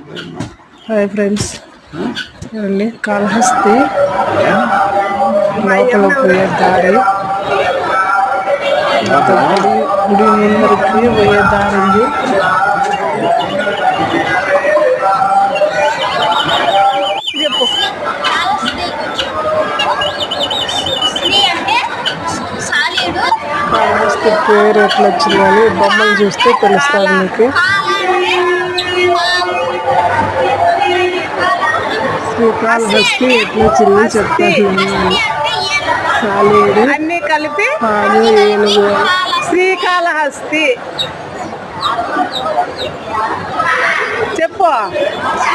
Hi friends, చూడండి కాళహస్తి లోపల పోయే దారి. గుడి ముందరికి పోయే దారి ఉంది. చెప్పు. కాళహస్తి పేరు ఎట్లా వచ్చిందని బొమ్మలు చూస్తే తెలుస్తుంది మీకు. శ్రీకాళహస్తి ఎట్లా వచ్చింది చెప్తాను. సాలీడు అన్ని కలిపి పాము ఏనుగు. శ్రీకాళహస్తి చెప్పు.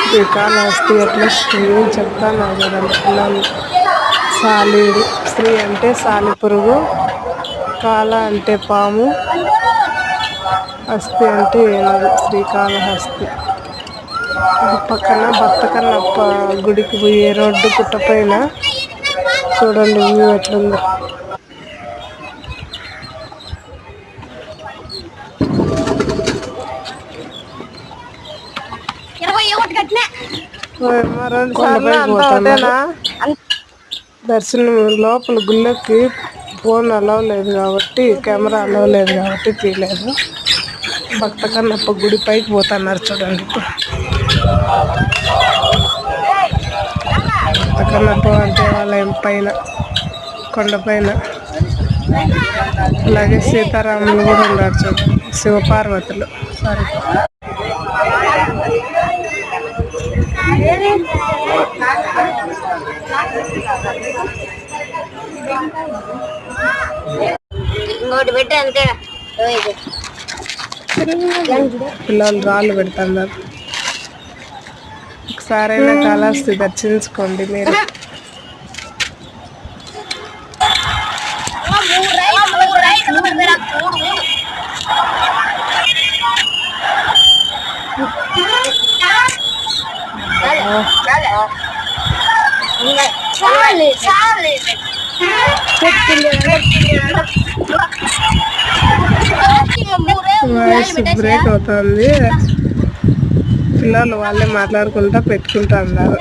శ్రీకాళహస్తి ఎట్లా వస్తుంది చెప్తాను కదా అనుకున్నాను. సాలీడు, శ్రీ అంటే సాలిపురుగు, కాళ అంటే పాము, హస్తి అంటే ఏనుగు. శ్రీకాళహస్తి పక్కన భక్త కన్నప్ప గుడికి పోయే రోడ్డు పుట్ట పైన చూడండి వ్యూ ఎట్లుందో. దర్శనం లోపల గుళ్ళకి ఫోన్ అలవ్ లేదు కాబట్టి, కెమెరా అలవ్ లేదు కాబట్టి తీయలేదు. భక్త కన్నప్ప గుడి పైకి పోతున్నారు చూడండి. భక్త కన్నప్ప దేవాలయం పైన కొండపైన. అలాగే సీతారాములు కూడా ఉన్నారు చూడండి, శివపార్వతులు. సారీ, పిల్లలు రాళ్ళు పెడుతున్నారు. ఒకసారైనా కాళహస్తి దర్శించుకోండి మీరు. వాయిస్ బ్రేక్ అవుతుంది. పిల్లలు వాళ్ళే మాట్లాడుకుంటా పెట్టుకుంటా ఉన్నారు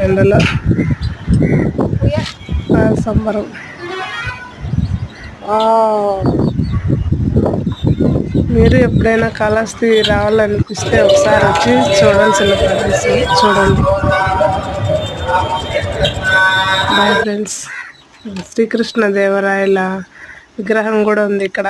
ఎండలో. సంబరం. మీరు ఎప్పుడైనా కాళహస్తి రావాలనిపిస్తే ఒకసారి వచ్చి చూడాల్సిన ప్రదేశం చూడండి. Bye friends. శ్రీకృష్ణదేవరాయల విగ్రహం కూడా ఉంది ఇక్కడ.